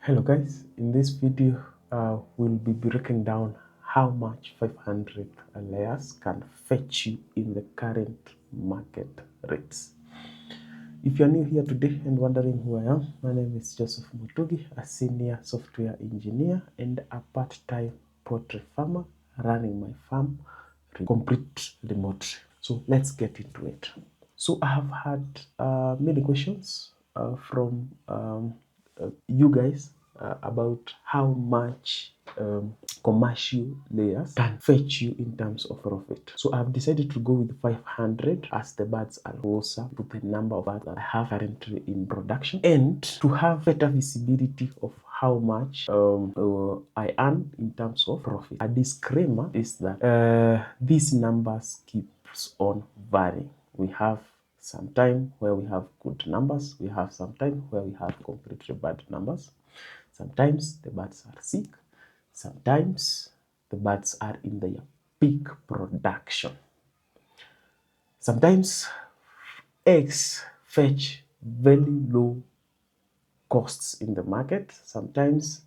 Hello guys, in this video we'll be breaking down how much 500 layers can fetch you in the current market rates. If you're new here today and wondering who I am, my name is Joseph Mutugi, a senior software engineer and a part-time poultry farmer running my farm complete remotely. So let's get into it. So I have had many questions from you guys about how much commercial layers can fetch you in terms of profit. So I've decided to go with 500 as the birds are closer to the number of birds that I have currently in production, and to have better visibility of how much I earn in terms of profit. A disclaimer is that these numbers keeps on varying. We have some time where we have good numbers, we have some time where we have completely bad numbers. Sometimes the birds are sick, sometimes the birds are in their peak production. Sometimes eggs fetch very low costs in the market. Sometimes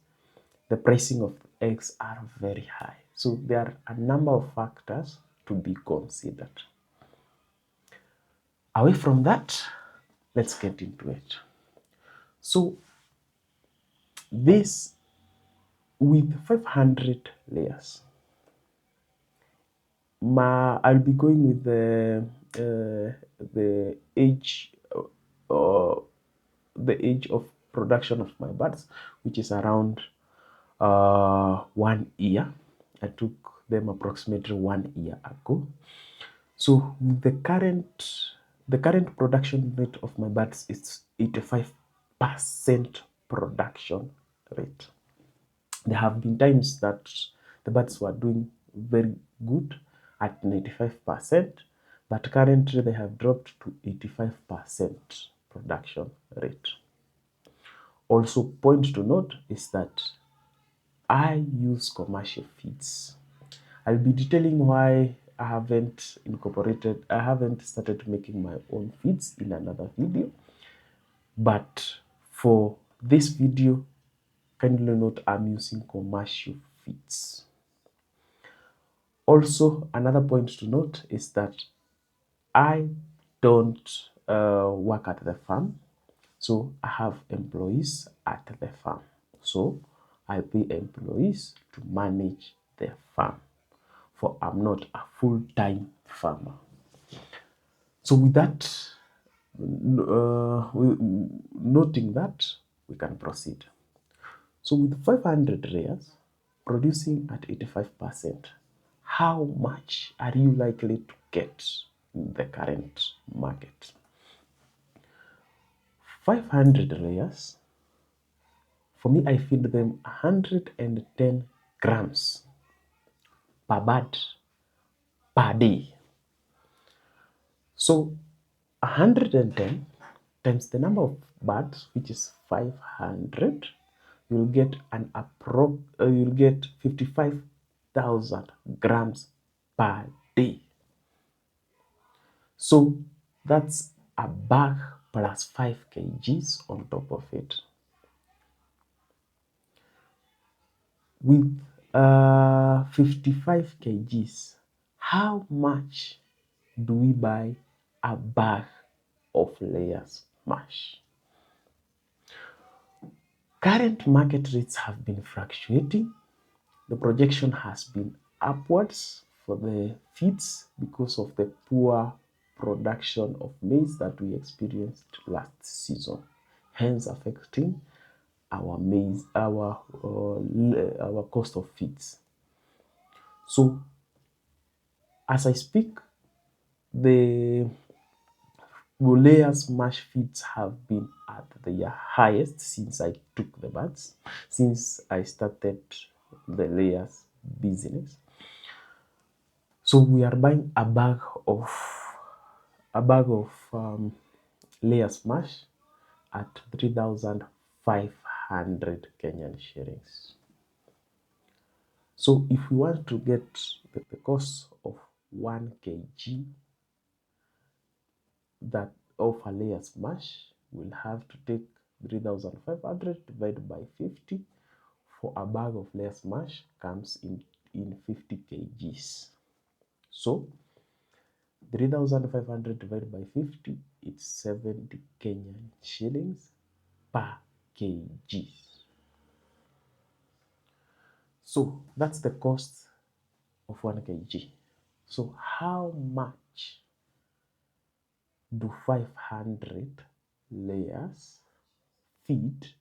the pricing of eggs are very high. So there are a number of factors to be considered. Away from that, let's get into it. So this with 500 layers, I'll be going with the age of production of my birds, which is around 1 year. I took them approximately 1 year ago. So with the current production rate of my birds is 85% production rate. There have been times that the birds were doing very good at 95%, but currently they have dropped to 85% production rate. Also, point to note is that I use commercial feeds. I'll be detailing why I haven't started making my own feeds in another video. But for this video, kindly note I'm using commercial feeds. Also, another point to note is that I don't work at the farm, so I have employees at the farm. So I pay employees to manage the farm, for I'm not a full-time farmer. So with that, noting that, we can proceed. So with 500 layers producing at 85%, how much are you likely to get in the current market? 500 layers, for me, I feed them 110 grams per bird per day. So 110 times the number of birds, which is 500, you'll get you'll get 55,000 grams per day. So that's a bag plus 5 kgs on top of it. With 55 kgs, how much do we buy a bag of layers mash? Current market rates have been fluctuating. The projection has been upwards for the feeds because of the poor production of maize that we experienced last season, hence affecting our maize, our cost of feeds. So as I speak, the layers mash feeds have been at their highest since I took the birds, since I started the layers business. So we are buying a bag of layers mash at 3,500 Kenyan shillings. So if we want to get the cost of 1 kg that of a layers mash, we'll have to take 3,500 divided by 50 for a bag of layers mash comes in 50 kgs. So 3,500 divided by 50, it's 70 Kenyan shillings per kg. So that's the cost of 1 kg. So how much do 500 layers feed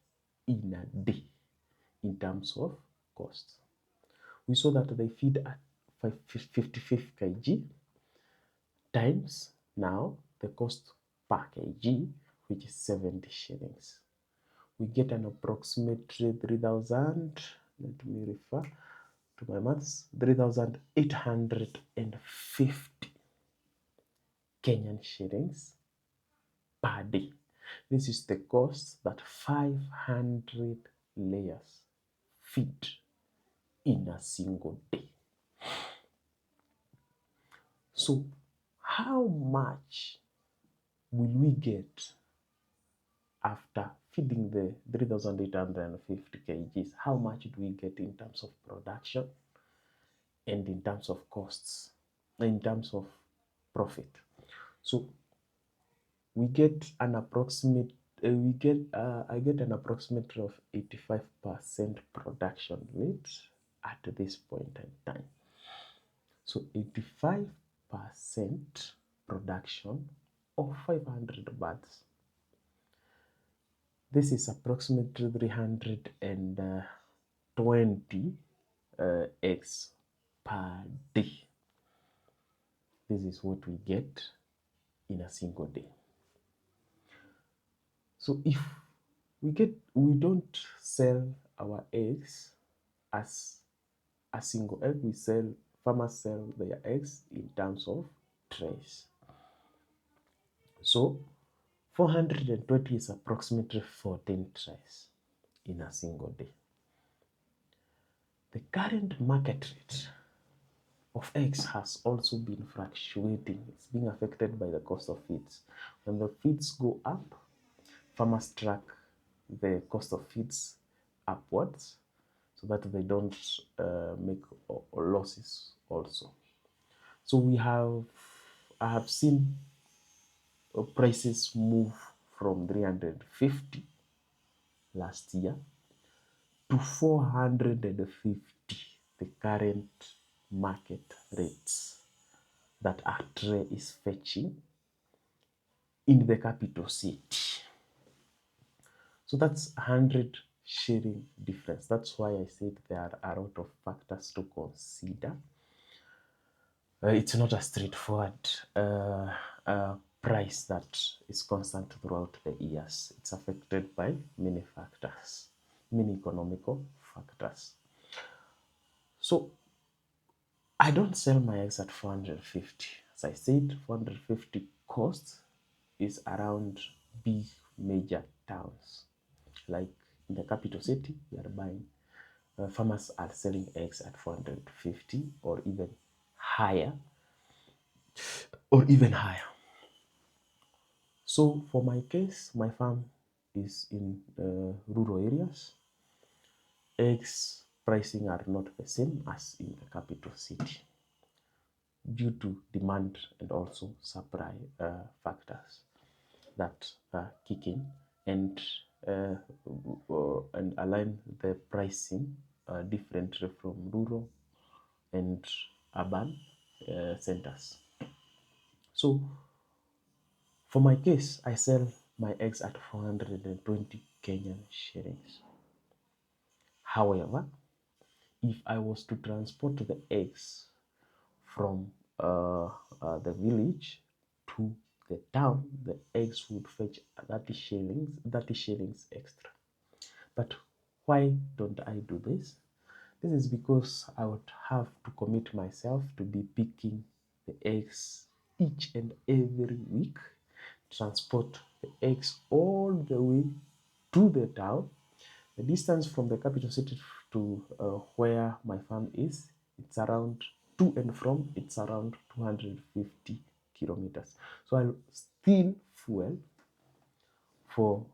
in a day in terms of cost? We saw that they feed at 55 kg times now the cost per kg, which is 70 shillings. We get an approximately 3,000, let me refer to my maths, 3,850 Kenyan shillings per day. This is the cost that 500 layers feed in a single day. So how much will we get after feeding the 3,850 kgs? How much do we get in terms of production and in terms of costs, in terms of profit? So we get an approximate I get an approximate of 85% production rate at this point in time. So 85% production of 500 birds. This is approximately 320 eggs per day. This is what we get in a single day. So if we don't sell our eggs as a single egg, farmers sell their eggs in terms of trays. So 420 is approximately 14 trays in a single day. The current market rate of eggs has also been fluctuating. It's being affected by the cost of feeds. When the feeds go up, farmers track the cost of feeds upwards so that they don't make losses also. So I have seen prices move from 350 last year to 450, the current market rates that a tray is fetching in the capital city. So that's 100 shilling difference. That's why I said there are a lot of factors to consider. It's not a straightforward price that is constant throughout the years. It's affected by many factors, many economical factors. So I don't sell my eggs at 450. As I said, 450 cost is around big major towns. Like in the capital city, we are buying, farmers are selling eggs at 450 or even higher. So for my case, my farm is in rural areas. Eggs pricing are not the same as in the capital city due to demand and also supply factors that kick in and align the pricing differently from rural and urban centers. So for my case, I sell my eggs at 420 Kenyan shillings. However, if I was to transport the eggs from the village to the town, the eggs would fetch 30 shillings extra. But why don't I do this? This is because I would have to commit myself to be picking the eggs each and every week, transport the eggs all the way to the town. The distance from the capital city to where my farm is, it's around it's around 250 kilometers. So I'll steal fuel for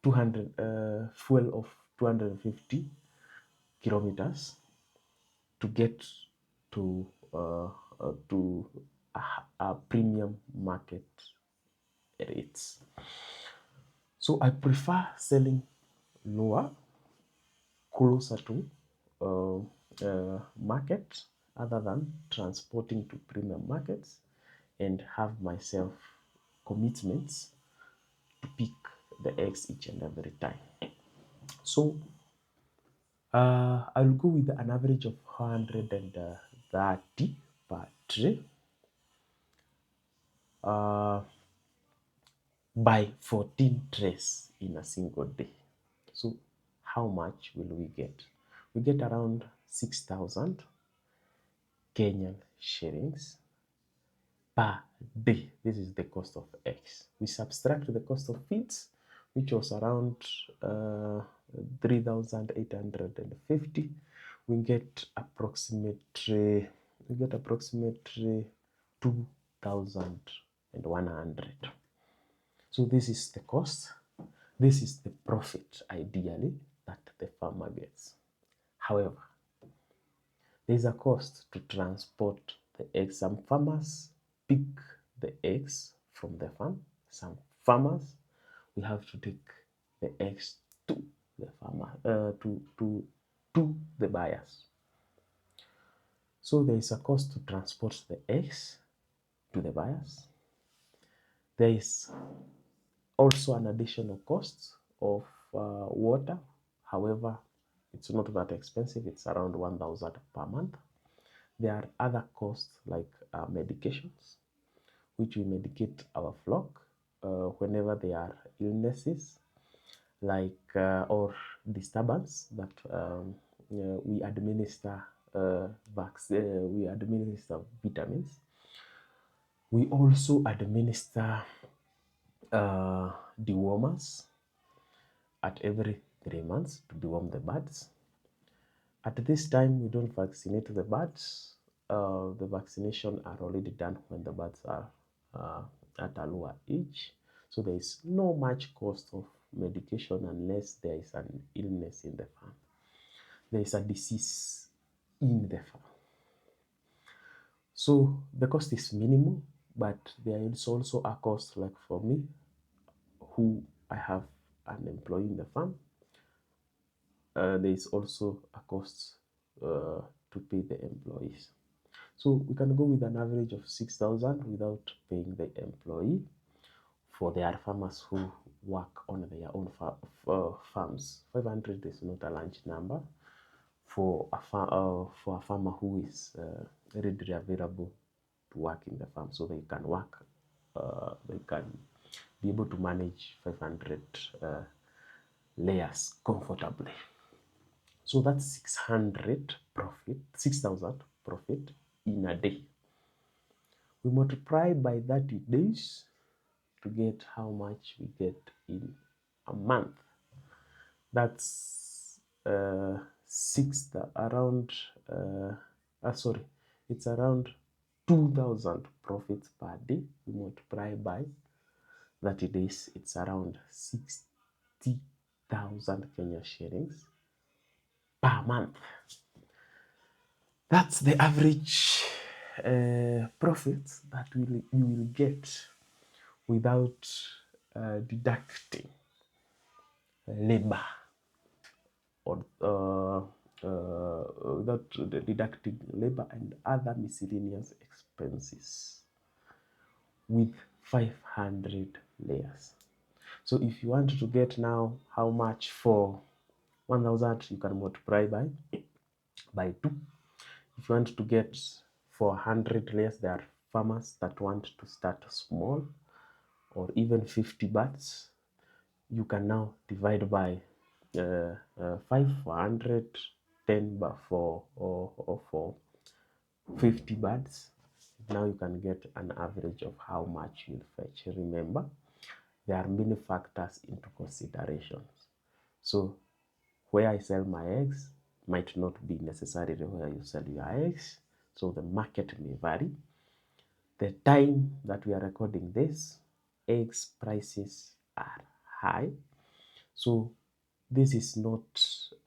200 fuel of 250 kilometers to get to a premium market rates. So I prefer selling lower, closer to market, other than transporting to premium markets and have myself commitments to pick the eggs each and every time. So I'll go with an average of 130 per tray uh, by 14 trays in a single day. So how much will we get? We get around 6,000 Kenyan shillings per day. This is the cost of eggs. We subtract the cost of feeds, which was around 3,850. We get approximately 2,100. So this is the cost. This is the profit ideally that the farmer gets. However, there is a cost to transport the eggs. Some farmers pick the eggs from the farm. Some farmers, we have to take the eggs to the farmer, to the buyers. So there is a cost to transport the eggs to the buyers. There is also an additional cost of water. However, it's not that expensive. It's around 1,000 per month. There are other costs like medications, which we medicate our flock whenever there are illnesses or disturbance that we administer we administer vitamins. We also administer dewormers at every 3 months to deworm the birds. At this time, we don't vaccinate the birds. The vaccination are already done when the birds are at a lower age. So there is no much cost of medication unless there is an illness in the farm. There is a disease in the farm. So the cost is minimal, but there is also a cost, like for me, who I have an employee in the farm. There is also a cost to pay the employees. So we can go with an average of 6,000 without paying the employee. For their farmers who work on their own farms, 500 is not a large number for a farmer who is readily available to work in the farm. So they can work, they can be able to manage 500 layers comfortably. So that's 6,000 profit in a day. We multiply by 30 days to get how much we get in a month. That's it's around 2,000 profits per day. We multiply by 30 days, it's around 60,000 Kenya shillings per month. That's the average profit that you will get without deducting labor or without deducting labor and other miscellaneous expenses with 500 layers. So if you want to get now how much for 1,000, you can multiply by 2. If you want to get for 100 layers, there are farmers that want to start small or even 50 birds. You can now divide by 5 for 100, 10 for 50 birds. Now you can get an average of how much you'll fetch. Remember, there are many factors into considerations. So where I sell my eggs might not be necessarily where you sell your eggs. So the market may vary. The time that we are recording this, eggs prices are high. So this is not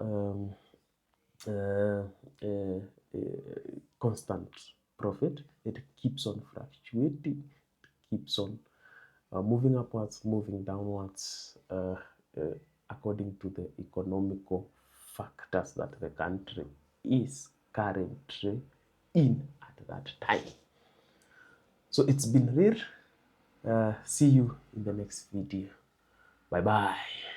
um, uh, uh, constant profit. It keeps on fluctuating, keeps on moving upwards, moving downwards, according to the economical factors that the country is currently in at that time. So it's been rare. See you in the next video. Bye bye.